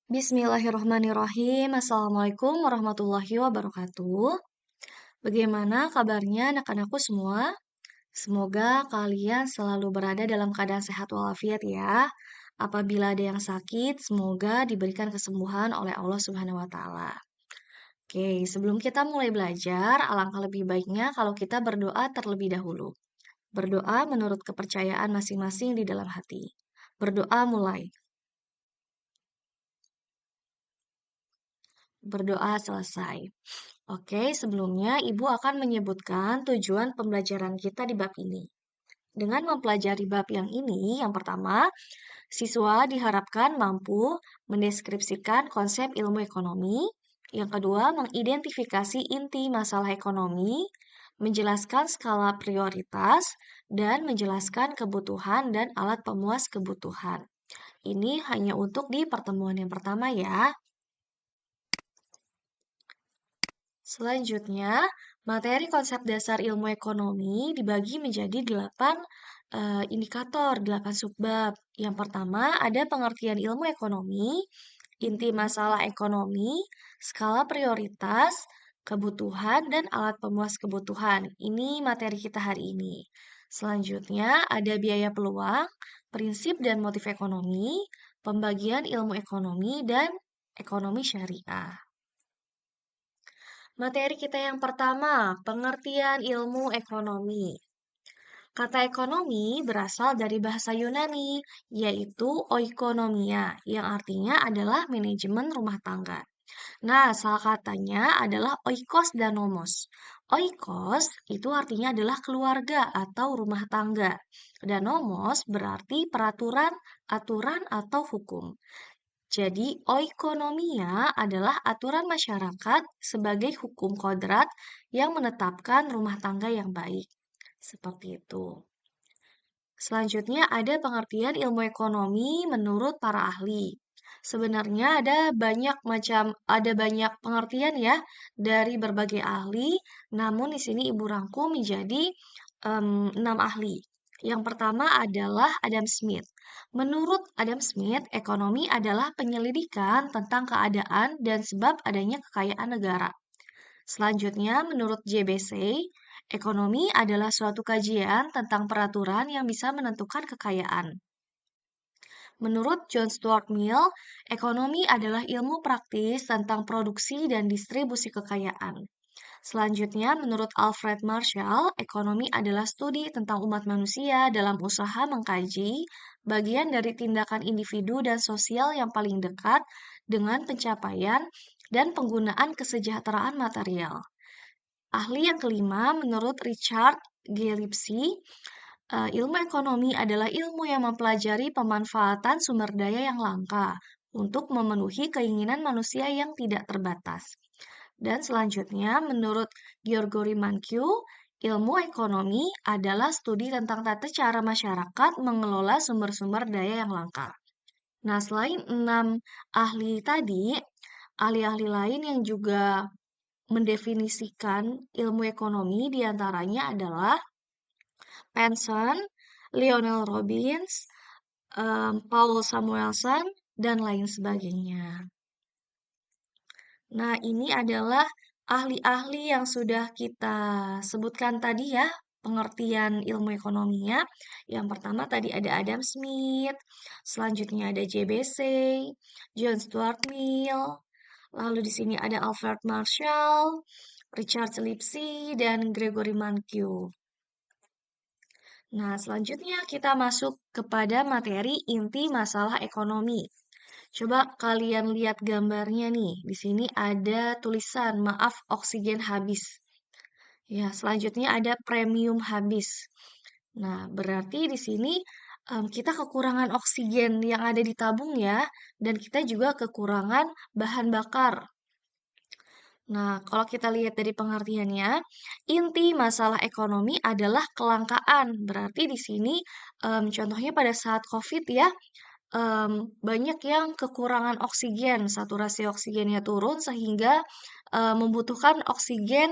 Bismillahirrahmanirrahim. Assalamualaikum warahmatullahi wabarakatuh. Bagaimana kabarnya anak-anakku semua? Semoga kalian selalu berada dalam keadaan sehat walafiat ya. Apabila ada yang sakit, semoga diberikan kesembuhan oleh Allah Subhanahu wa taala. Oke, sebelum kita mulai belajar, alangkah lebih baiknya kalau kita berdoa terlebih dahulu. Berdoa menurut kepercayaan masing-masing di dalam hati. Berdoa mulai. Berdoa selesai. Oke, sebelumnya Ibu akan menyebutkan tujuan pembelajaran kita di bab ini. Dengan mempelajari bab yang ini, yang pertama, siswa diharapkan mampu mendeskripsikan konsep ilmu ekonomi. Yang kedua, mengidentifikasi inti masalah ekonomi, menjelaskan skala prioritas, dan menjelaskan kebutuhan dan alat pemuas kebutuhan. Ini hanya untuk di pertemuan yang pertama ya. Selanjutnya, materi konsep dasar ilmu ekonomi dibagi menjadi 8 indikator, 8 subbab. Yang pertama, ada pengertian ilmu ekonomi, inti masalah ekonomi, skala prioritas, kebutuhan, dan alat pemuas kebutuhan. Ini materi kita hari ini. Selanjutnya, ada biaya peluang, prinsip dan motif ekonomi, pembagian ilmu ekonomi, dan ekonomi syariah. Materi kita yang pertama, pengertian ilmu ekonomi. Kata ekonomi berasal dari bahasa Yunani, yaitu oikonomia, yang artinya adalah manajemen rumah tangga. Nah, salah katanya adalah oikos dan nomos. Oikos itu artinya adalah keluarga atau rumah tangga. Dan nomos berarti peraturan, aturan, atau hukum. Jadi, oikonomia adalah aturan masyarakat sebagai hukum kodrat yang menetapkan rumah tangga yang baik. Seperti itu. Selanjutnya ada pengertian ilmu ekonomi menurut para ahli. Sebenarnya ada banyak pengertian ya dari berbagai ahli, namun di sini Ibu rangkum menjadi 6 ahli. Yang pertama adalah Adam Smith. Menurut Adam Smith, ekonomi adalah penyelidikan tentang keadaan dan sebab adanya kekayaan negara. Selanjutnya, menurut JBC, ekonomi adalah suatu kajian tentang peraturan yang bisa menentukan kekayaan. Menurut John Stuart Mill, ekonomi adalah ilmu praktis tentang produksi dan distribusi kekayaan. Selanjutnya, menurut Alfred Marshall, ekonomi adalah studi tentang umat manusia dalam usaha mengkaji bagian dari tindakan individu dan sosial yang paling dekat dengan pencapaian dan penggunaan kesejahteraan material. Ahli yang kelima, menurut Richard Gillespie, ilmu ekonomi adalah ilmu yang mempelajari pemanfaatan sumber daya yang langka untuk memenuhi keinginan manusia yang tidak terbatas. Dan selanjutnya, menurut Gregory Mankiw, ilmu ekonomi adalah studi tentang tata cara masyarakat mengelola sumber-sumber daya yang langka. Nah, selain 6 ahli tadi, ahli-ahli lain yang juga mendefinisikan ilmu ekonomi diantaranya adalah Penson, Lionel Robbins, Paul Samuelson, dan lain sebagainya. Nah, ini adalah ahli-ahli yang sudah kita sebutkan tadi ya, pengertian ilmu ekonominya. Yang pertama tadi ada Adam Smith, selanjutnya ada JBC, John Stuart Mill, lalu di sini ada Alfred Marshall, Richard Lipsy, dan Gregory Mankiw. Nah, selanjutnya kita masuk kepada materi inti masalah ekonomi. Coba kalian lihat gambarnya nih. Di sini ada tulisan, maaf oksigen habis. Ya, selanjutnya ada premium habis. Nah, berarti di sini kita kekurangan oksigen yang ada di tabung ya, dan kita juga kekurangan bahan bakar. Nah, kalau kita lihat dari pengertiannya, inti masalah ekonomi adalah kelangkaan. Berarti di sini contohnya pada saat COVID ya, banyak yang kekurangan oksigen, saturasi oksigennya turun sehingga membutuhkan oksigen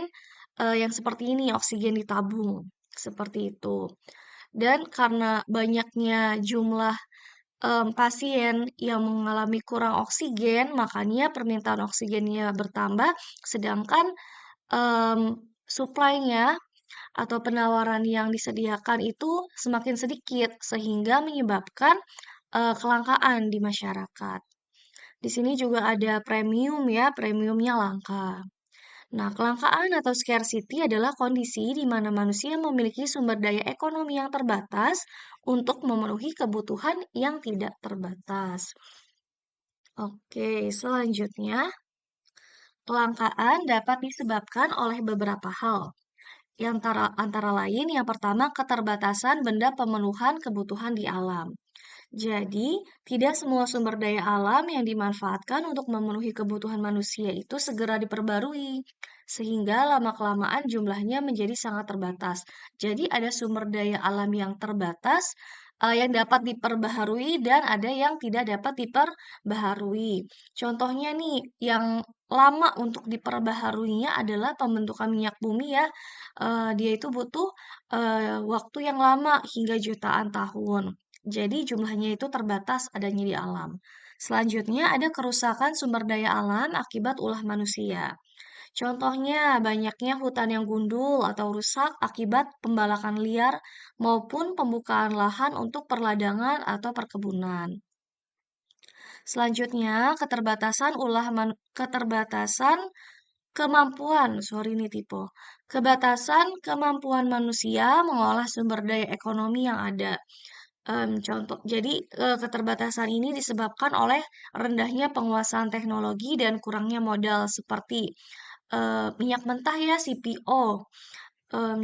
yang seperti ini, oksigen di tabung, seperti itu. Dan karena banyaknya jumlah pasien yang mengalami kurang oksigen, makanya permintaan oksigennya bertambah, sedangkan em, supply-nya atau penawaran yang disediakan itu semakin sedikit, sehingga menyebabkan kelangkaan di masyarakat. Di sini juga ada premium ya, premiumnya langka. Nah, kelangkaan atau scarcity adalah kondisi di mana manusia memiliki sumber daya ekonomi yang terbatas untuk memenuhi kebutuhan yang tidak terbatas. Oke, selanjutnya, kelangkaan dapat disebabkan oleh beberapa hal. Antara lain, yang pertama, keterbatasan benda pemenuhan kebutuhan di alam. Jadi, tidak semua sumber daya alam yang dimanfaatkan untuk memenuhi kebutuhan manusia itu segera diperbarui, sehingga lama-kelamaan jumlahnya menjadi sangat terbatas. Jadi, ada sumber daya alam yang terbatas, yang dapat diperbaharui, dan ada yang tidak dapat diperbaharui. Contohnya nih, yang lama untuk diperbaharuinya adalah pembentukan minyak bumi ya. Dia itu butuh waktu yang lama hingga jutaan tahun. Jadi jumlahnya itu terbatas adanya di alam. Selanjutnya ada kerusakan sumber daya alam akibat ulah manusia. Contohnya banyaknya hutan yang gundul atau rusak akibat pembalakan liar maupun pembukaan lahan untuk perladangan atau perkebunan. Selanjutnya keterbatasan kemampuan, sorry ini tipe. Kebatasan kemampuan manusia mengolah sumber daya ekonomi yang ada. Jadi keterbatasan ini disebabkan oleh rendahnya penguasaan teknologi dan kurangnya modal seperti minyak mentah ya CPO.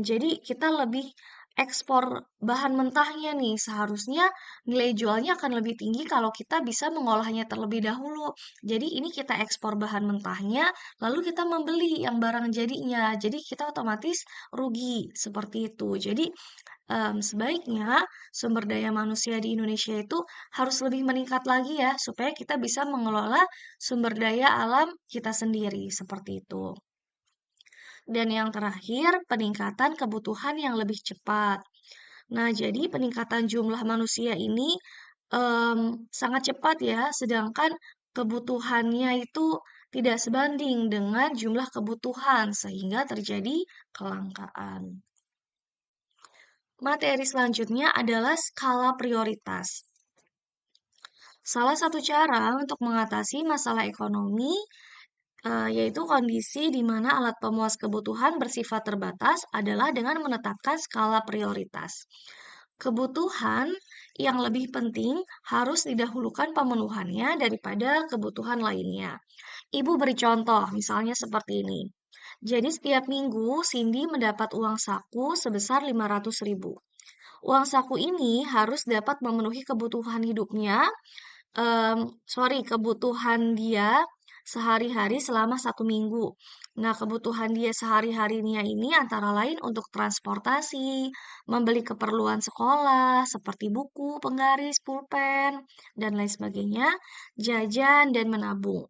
Jadi kita lebih ekspor bahan mentahnya nih. Seharusnya nilai jualnya akan lebih tinggi kalau kita bisa mengolahnya terlebih dahulu. Jadi ini kita ekspor bahan mentahnya, lalu kita membeli yang barang jadinya. Jadi kita otomatis rugi seperti itu. Jadi sebaiknya sumber daya manusia di Indonesia itu harus lebih meningkat lagi ya, supaya kita bisa mengelola sumber daya alam kita sendiri, seperti itu. Dan yang terakhir, peningkatan kebutuhan yang lebih cepat. Nah, jadi peningkatan jumlah manusia ini sangat cepat ya, sedangkan kebutuhannya itu tidak sebanding dengan jumlah kebutuhan, sehingga terjadi kelangkaan. Materi selanjutnya adalah skala prioritas. Salah satu cara untuk mengatasi masalah ekonomi yaitu kondisi di mana alat pemuas kebutuhan bersifat terbatas adalah dengan menetapkan skala prioritas. Kebutuhan yang lebih penting harus didahulukan pemenuhannya daripada kebutuhan lainnya. Ibu beri contoh, misalnya seperti ini. Jadi setiap minggu Cindy mendapat uang saku sebesar 500.000. Uang saku ini harus dapat memenuhi kebutuhan hidupnya, kebutuhan dia sehari-hari selama 1 minggu. Nah, kebutuhan dia sehari-harinya ini antara lain untuk transportasi, membeli keperluan sekolah, seperti buku, penggaris, pulpen, dan lain sebagainya, jajan, dan menabung.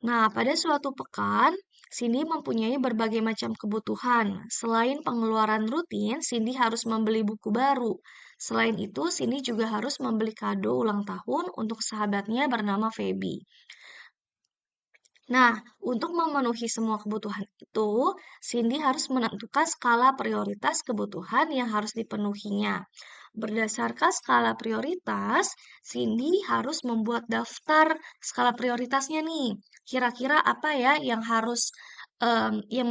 Nah, pada suatu pekan, Cindy mempunyai berbagai macam kebutuhan. Selain pengeluaran rutin, Cindy harus membeli buku baru. Selain itu, Cindy juga harus membeli kado ulang tahun untuk sahabatnya bernama Feby. Nah, untuk memenuhi semua kebutuhan itu, Cindy harus menentukan skala prioritas kebutuhan yang harus dipenuhinya. Berdasarkan skala prioritas, Cindy harus membuat daftar skala prioritasnya nih. Kira-kira apa ya yang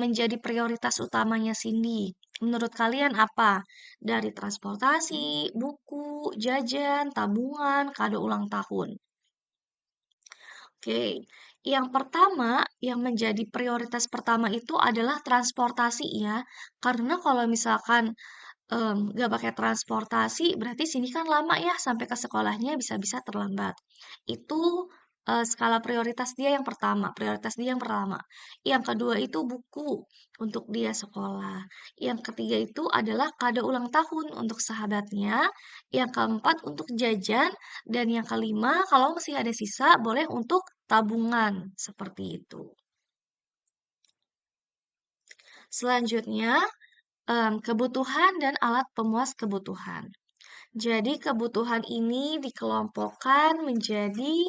menjadi prioritas utamanya Cindy? Menurut kalian apa? Dari transportasi, buku, jajan, tabungan, kado ulang tahun. Oke, yang pertama yang menjadi prioritas pertama itu adalah transportasi ya. Karena kalau misalkan nggak pakai transportasi, berarti sini kan lama ya sampai ke sekolahnya bisa-bisa terlambat. Itu skala prioritas dia yang pertama, prioritas dia yang pertama. Yang kedua itu buku untuk dia sekolah. Yang ketiga itu adalah kado ulang tahun untuk sahabatnya. Yang keempat untuk jajan. Dan yang kelima, kalau masih ada sisa, boleh untuk tabungan. Seperti itu. Selanjutnya, kebutuhan dan alat pemuas kebutuhan. Jadi kebutuhan ini dikelompokkan menjadi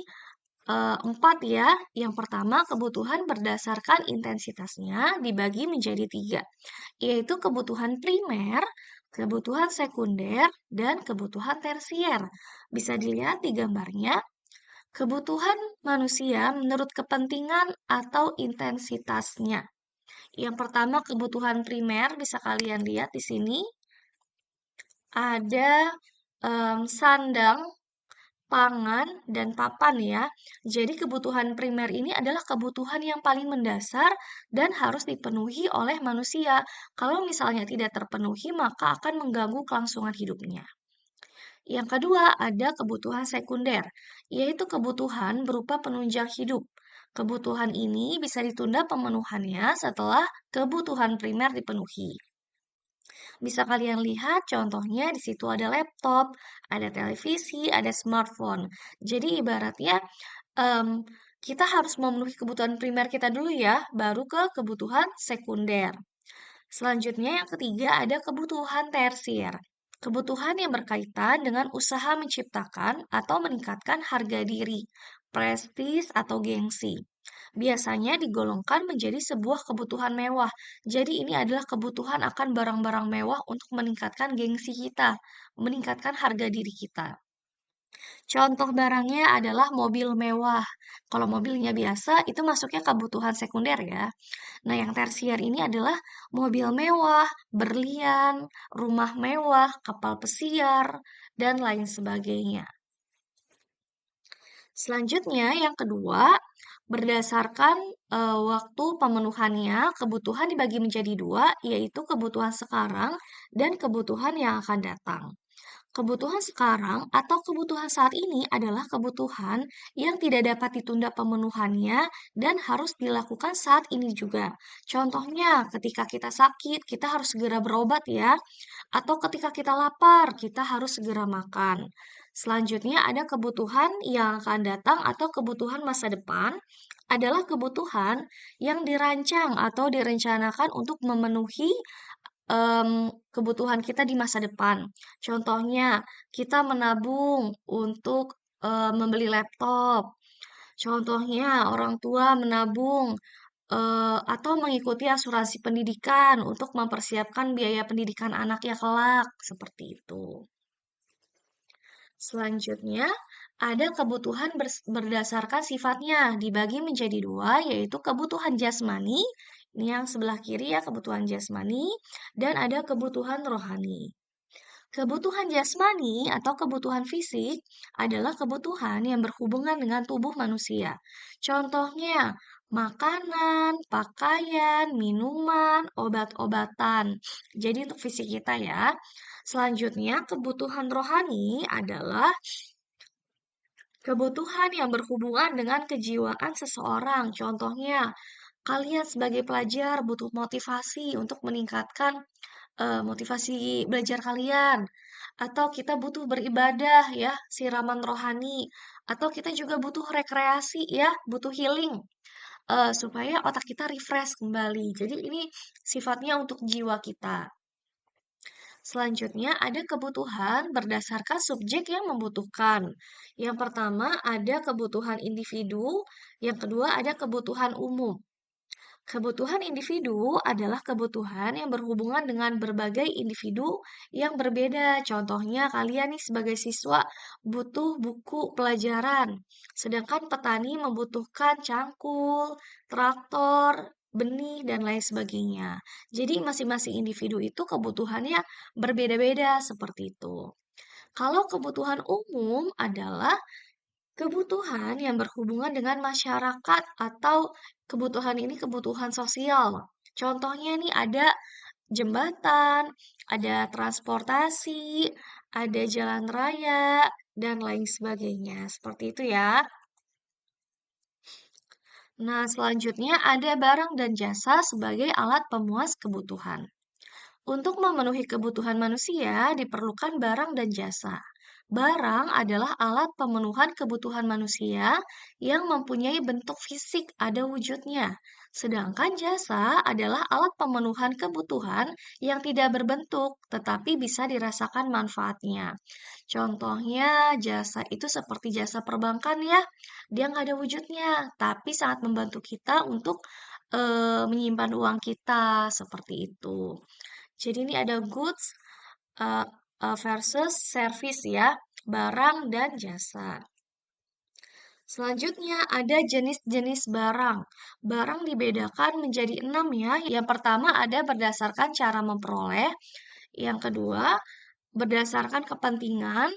4 ya. Yang pertama, kebutuhan berdasarkan intensitasnya dibagi menjadi 3, yaitu kebutuhan primer, kebutuhan sekunder, dan kebutuhan tersier. Bisa dilihat di gambarnya. Kebutuhan manusia menurut kepentingan atau intensitasnya. Yang pertama, kebutuhan primer, bisa kalian lihat di sini. Ada sandang, pangan, dan papan ya. Jadi kebutuhan primer ini adalah kebutuhan yang paling mendasar dan harus dipenuhi oleh manusia. Kalau misalnya tidak terpenuhi, maka akan mengganggu kelangsungan hidupnya. Yang kedua, ada kebutuhan sekunder, yaitu kebutuhan berupa penunjang hidup. Kebutuhan ini bisa ditunda pemenuhannya setelah kebutuhan primer dipenuhi. Bisa kalian lihat contohnya di situ ada laptop, ada televisi, ada smartphone. Jadi ibaratnya em, kita harus memenuhi kebutuhan primer kita dulu ya, baru ke kebutuhan sekunder. Selanjutnya yang ketiga ada kebutuhan tersier. Kebutuhan yang berkaitan dengan usaha menciptakan atau meningkatkan harga diri, prestis atau gengsi. Biasanya digolongkan menjadi sebuah kebutuhan mewah. Jadi ini adalah kebutuhan akan barang-barang mewah untuk meningkatkan gengsi kita, meningkatkan harga diri kita. Contoh barangnya adalah mobil mewah. Kalau mobilnya biasa, itu masuknya kebutuhan sekunder ya. Nah, yang tersier ini adalah mobil mewah, berlian, rumah mewah, kapal pesiar, dan lain sebagainya. Selanjutnya, yang kedua, berdasarkan waktu pemenuhannya, kebutuhan dibagi menjadi dua, yaitu kebutuhan sekarang dan kebutuhan yang akan datang. Kebutuhan sekarang atau kebutuhan saat ini adalah kebutuhan yang tidak dapat ditunda pemenuhannya dan harus dilakukan saat ini juga. Contohnya, ketika kita sakit, kita harus segera berobat ya. Atau ketika kita lapar, kita harus segera makan. Selanjutnya ada kebutuhan yang akan datang atau kebutuhan masa depan adalah kebutuhan yang dirancang atau direncanakan untuk memenuhi kebutuhan kita di masa depan. Contohnya, kita menabung untuk membeli laptop. Contohnya, orang tua menabung atau mengikuti asuransi pendidikan untuk mempersiapkan biaya pendidikan anaknya kelak, seperti itu. Selanjutnya, ada kebutuhan berdasarkan sifatnya dibagi menjadi dua, yaitu kebutuhan jasmani, ini yang sebelah kiri ya, kebutuhan jasmani, dan ada kebutuhan rohani. Kebutuhan jasmani atau kebutuhan fisik adalah kebutuhan yang berhubungan dengan tubuh manusia. Contohnya, makanan, pakaian, minuman, obat-obatan. Jadi untuk fisik kita ya. Selanjutnya, kebutuhan rohani adalah kebutuhan yang berhubungan dengan kejiwaan seseorang. Contohnya, kalian sebagai pelajar butuh motivasi untuk meningkatkan motivasi belajar kalian, atau kita butuh beribadah ya, siraman rohani, atau kita juga butuh rekreasi ya, butuh healing supaya otak kita refresh kembali. Jadi ini sifatnya untuk jiwa kita. Selanjutnya ada kebutuhan berdasarkan subjek yang membutuhkan. Yang pertama ada kebutuhan individu, yang kedua ada kebutuhan umum. Kebutuhan individu adalah kebutuhan yang berhubungan dengan berbagai individu yang berbeda. Contohnya, kalian nih sebagai siswa butuh buku pelajaran, sedangkan petani membutuhkan cangkul, traktor, benih, dan lain sebagainya. Jadi, masing-masing individu itu kebutuhannya berbeda-beda seperti itu. Kalau kebutuhan umum adalah kebutuhan yang berhubungan dengan masyarakat atau kebutuhan ini kebutuhan sosial. Contohnya nih ada jembatan, ada transportasi, ada jalan raya, dan lain sebagainya. Seperti itu ya. Nah, selanjutnya ada barang dan jasa sebagai alat pemuas kebutuhan. Untuk memenuhi kebutuhan manusia, diperlukan barang dan jasa. Barang adalah alat pemenuhan kebutuhan manusia yang mempunyai bentuk fisik, ada wujudnya. Sedangkan jasa adalah alat pemenuhan kebutuhan yang tidak berbentuk, tetapi bisa dirasakan manfaatnya. Contohnya, jasa itu seperti jasa perbankan ya. Dia nggak ada wujudnya, tapi sangat membantu kita untuk menyimpan uang kita, seperti itu. Jadi ini ada goods uh, versus service ya, barang dan jasa. Selanjutnya ada jenis-jenis barang. Barang dibedakan menjadi 6 ya. Yang pertama ada berdasarkan cara memperoleh. Yang kedua, berdasarkan kepentingan,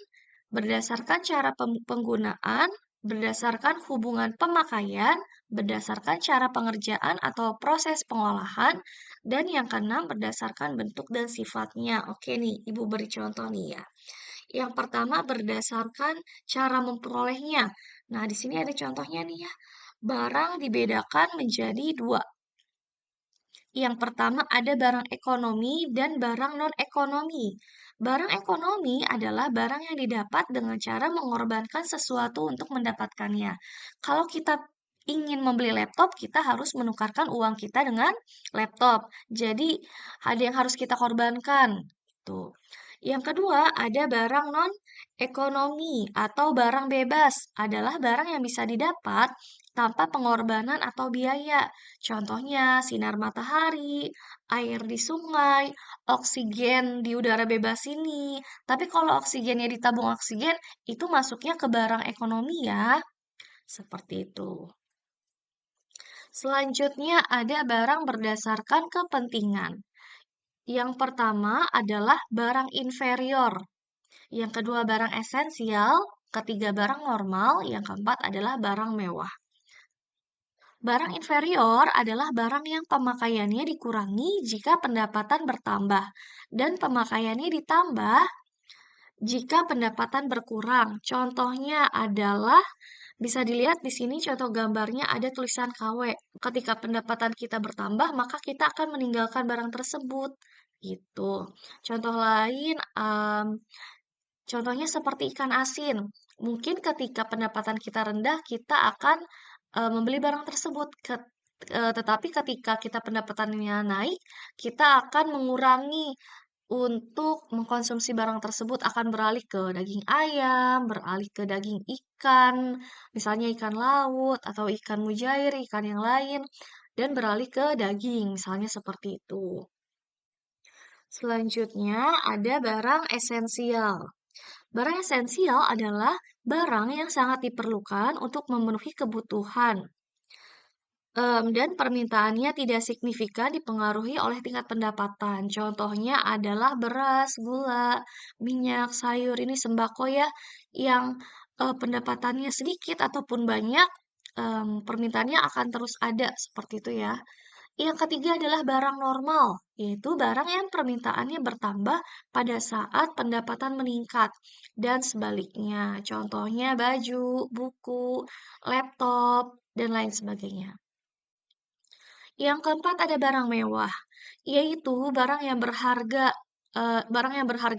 berdasarkan cara penggunaan, berdasarkan hubungan pemakaian, berdasarkan cara pengerjaan atau proses pengolahan, dan yang keenam berdasarkan bentuk dan sifatnya. Oke nih, Ibu beri contoh nih ya. Yang pertama berdasarkan cara memperolehnya. Nah, di sini ada contohnya nih ya. Barang dibedakan menjadi dua. Yang pertama ada barang ekonomi dan barang non-ekonomi. Barang ekonomi adalah barang yang didapat dengan cara mengorbankan sesuatu untuk mendapatkannya. Kalau kita ingin membeli laptop, kita harus menukarkan uang kita dengan laptop. Jadi, ada yang harus kita korbankan. Tuh. Yang kedua, ada barang non-ekonomi atau barang bebas. Adalah barang yang bisa didapat tanpa pengorbanan atau biaya. Contohnya sinar matahari, air di sungai, oksigen di udara bebas ini. Tapi kalau oksigennya ditabung oksigen, itu masuknya ke barang ekonomi ya. Seperti itu. Selanjutnya ada barang berdasarkan kepentingan. Yang pertama adalah barang inferior. Yang kedua barang esensial, ketiga barang normal, yang keempat adalah barang mewah. Barang inferior adalah barang yang pemakaiannya dikurangi jika pendapatan bertambah, dan pemakaiannya ditambah jika pendapatan berkurang. Contohnya adalah bisa dilihat di sini contoh gambarnya ada tulisan KW. Ketika pendapatan kita bertambah, maka kita akan meninggalkan barang tersebut. Gitu. Contoh lain, contohnya seperti ikan asin. Mungkin ketika pendapatan kita rendah, kita akan membeli barang tersebut. Tetapi ketika kita pendapatannya naik, kita akan mengurangi untuk mengkonsumsi barang tersebut, akan beralih ke daging ayam, beralih ke daging ikan, misalnya ikan laut atau ikan mujair, ikan yang lain, dan beralih ke daging, misalnya seperti itu. Selanjutnya ada barang esensial. Barang esensial adalah barang yang sangat diperlukan untuk memenuhi kebutuhan dan permintaannya tidak signifikan dipengaruhi oleh tingkat pendapatan. Contohnya adalah beras, gula, minyak, sayur, ini sembako ya, yang pendapatannya sedikit ataupun banyak, permintaannya akan terus ada, seperti itu ya. Yang ketiga adalah barang normal, yaitu barang yang permintaannya bertambah pada saat pendapatan meningkat, dan sebaliknya. Contohnya baju, buku, laptop, dan lain sebagainya. Yang keempat ada barang mewah, yaitu barang yang berharga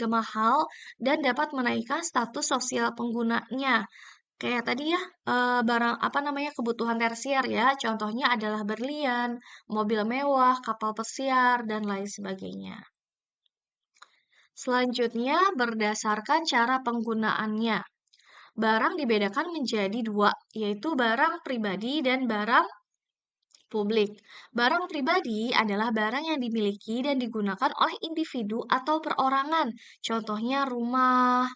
mahal dan dapat menaikkan status sosial penggunanya. Kayak tadi ya, barang apa namanya kebutuhan tersier ya. Contohnya adalah berlian, mobil mewah, kapal pesiar, dan lain sebagainya. Selanjutnya, berdasarkan cara penggunaannya. Barang dibedakan menjadi dua, yaitu barang pribadi dan barang publik. Barang pribadi adalah barang yang dimiliki dan digunakan oleh individu atau perorangan. Contohnya rumah,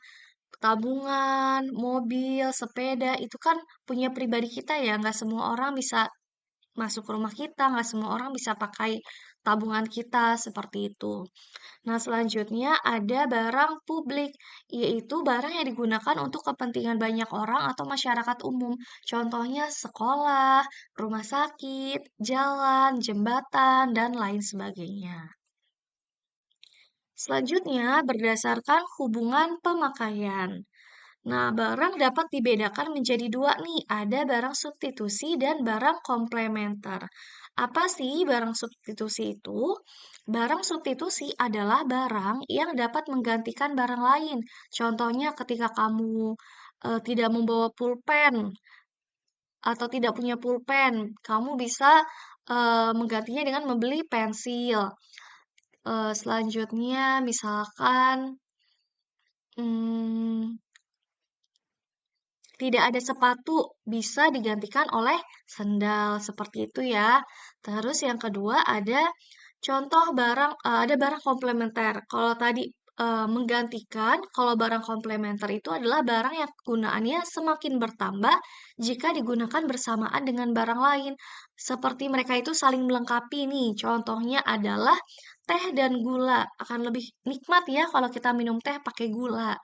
tabungan, mobil, sepeda, itu kan punya pribadi kita ya. Nggak semua orang bisa masuk ke rumah kita, nggak semua orang bisa pakai tabungan kita, seperti itu. Nah, selanjutnya ada barang publik, yaitu barang yang digunakan untuk kepentingan banyak orang atau masyarakat umum. Contohnya sekolah, rumah sakit, jalan, jembatan, dan lain sebagainya. Selanjutnya, berdasarkan hubungan pemakaian. Nah, barang dapat dibedakan menjadi dua nih, ada barang substitusi dan barang komplementer. Apa sih barang substitusi itu? Barang substitusi adalah barang yang dapat menggantikan barang lain. Contohnya ketika kamu tidak membawa pulpen atau tidak punya pulpen, kamu bisa menggantinya dengan membeli pensil. Selanjutnya, misalkan hmm, tidak ada sepatu, bisa digantikan oleh sendal, seperti itu ya. Terus yang kedua ada contoh barang, ada barang komplementer. Kalau tadi menggantikan, kalau barang komplementer itu adalah barang yang kegunaannya semakin bertambah jika digunakan bersamaan dengan barang lain. Seperti mereka itu saling melengkapi nih. Contohnya adalah teh dan gula. Akan lebih nikmat ya kalau kita minum teh pakai gula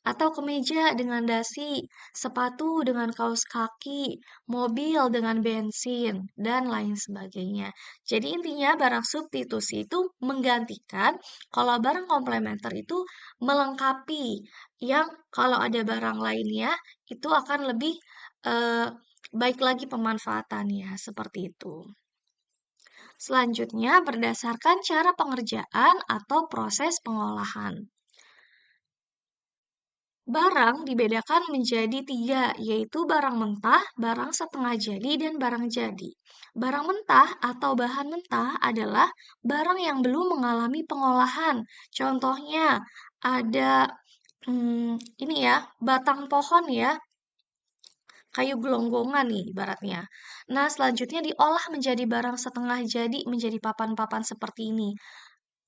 atau kemeja dengan dasi, sepatu dengan kaos kaki, mobil dengan bensin, dan lain sebagainya. Jadi intinya barang substitusi itu menggantikan, kalau barang komplementer itu melengkapi, yang kalau ada barang lainnya itu akan lebih eh, baik lagi pemanfaatannya, seperti itu. Selanjutnya, berdasarkan cara pengerjaan atau proses pengolahan. Barang dibedakan menjadi tiga, yaitu barang mentah, barang setengah jadi, dan barang jadi. Barang mentah atau bahan mentah adalah barang yang belum mengalami pengolahan. Contohnya ada ini ya, batang pohon ya, kayu gelonggongan nih ibaratnya. Nah, selanjutnya diolah menjadi barang setengah jadi menjadi papan-papan seperti ini.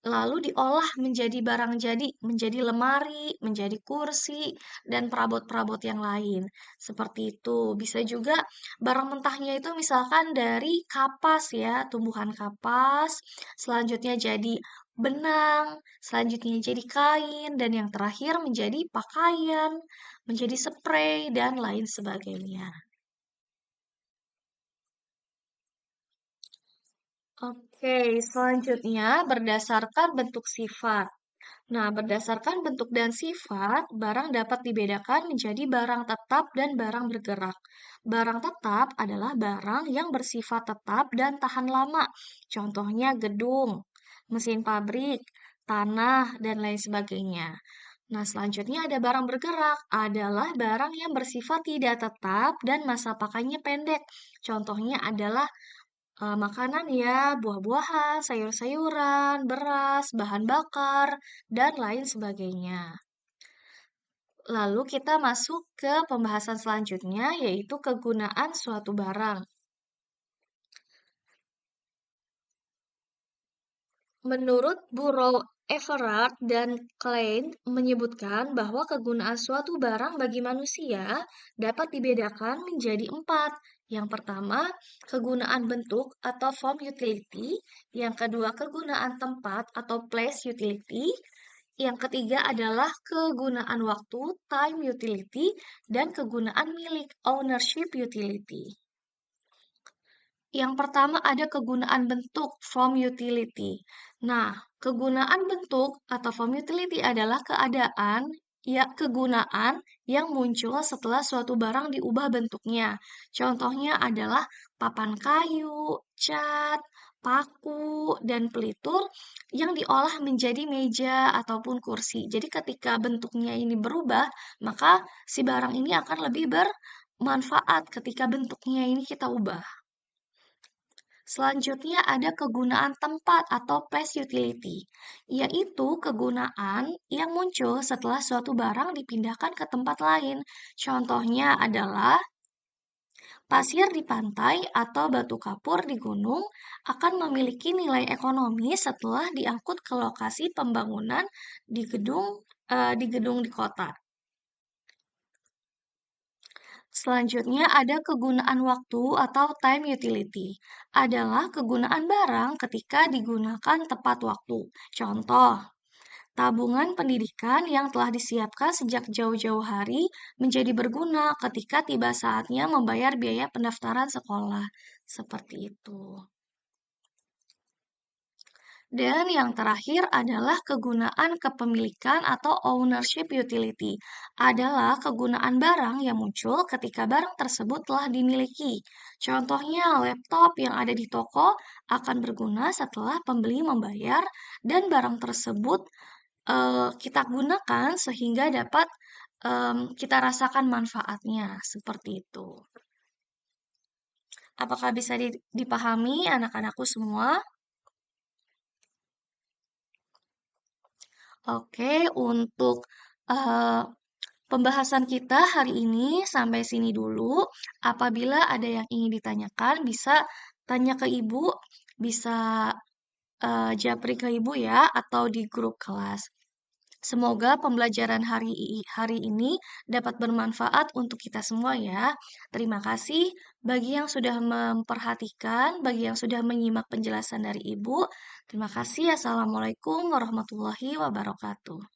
Lalu diolah menjadi barang jadi, menjadi lemari, menjadi kursi, dan perabot-perabot yang lain. Seperti itu. Bisa juga barang mentahnya itu misalkan dari kapas ya, tumbuhan kapas, selanjutnya jadi benang, selanjutnya jadi kain, dan yang terakhir menjadi pakaian, menjadi spray, dan lain sebagainya. Oke, selanjutnya berdasarkan bentuk sifat. Nah, berdasarkan bentuk dan sifat, barang dapat dibedakan menjadi barang tetap dan barang bergerak. Barang tetap adalah barang yang bersifat tetap dan tahan lama. Contohnya gedung, mesin pabrik, tanah, dan lain sebagainya. Nah, selanjutnya ada barang bergerak, adalah barang yang bersifat tidak tetap dan masa pakainya pendek. Contohnya adalah makanan ya, buah-buahan, sayur-sayuran, beras, bahan bakar, dan lain sebagainya. Lalu kita masuk ke pembahasan selanjutnya, yaitu kegunaan suatu barang. Menurut Bureau Everard dan Klein menyebutkan bahwa kegunaan suatu barang bagi manusia dapat dibedakan menjadi empat. Yang pertama, kegunaan bentuk atau form utility. Yang kedua, kegunaan tempat atau place utility. Yang ketiga adalah kegunaan waktu, time utility, dan kegunaan milik, ownership utility. Yang pertama ada kegunaan bentuk, form utility. Nah, kegunaan bentuk atau form utility adalah kegunaan yang muncul setelah suatu barang diubah bentuknya. Contohnya adalah papan kayu, cat, paku, dan pelitur yang diolah menjadi meja ataupun kursi. Jadi ketika bentuknya ini berubah, maka si barang ini akan lebih bermanfaat ketika bentuknya ini kita ubah. Selanjutnya ada kegunaan tempat atau place utility, yaitu kegunaan yang muncul setelah suatu barang dipindahkan ke tempat lain. Contohnya adalah pasir di pantai atau batu kapur di gunung akan memiliki nilai ekonomi setelah diangkut ke lokasi pembangunan di gedung di kota. Selanjutnya ada kegunaan waktu atau time utility. Adalah kegunaan barang ketika digunakan tepat waktu. Contoh, tabungan pendidikan yang telah disiapkan sejak jauh-jauh hari menjadi berguna ketika tiba saatnya membayar biaya pendaftaran sekolah. Seperti itu. Dan yang terakhir adalah kegunaan kepemilikan atau ownership utility. Adalah kegunaan barang yang muncul ketika barang tersebut telah dimiliki. Contohnya, laptop yang ada di toko akan berguna setelah pembeli membayar dan barang tersebut kita gunakan sehingga dapat kita rasakan manfaatnya. Seperti itu. Apakah bisa dipahami anak-anakku semua? Oke, untuk eh, pembahasan kita hari ini sampai sini dulu. Apabila ada yang ingin ditanyakan, bisa tanya ke ibu, bisa japri ke ibu ya, atau di grup kelas. Semoga pembelajaran hari ini dapat bermanfaat untuk kita semua ya. Terima kasih bagi yang sudah memperhatikan, bagi yang sudah menyimak penjelasan dari Ibu. Terima kasih. Assalamualaikum warahmatullahi wabarakatuh.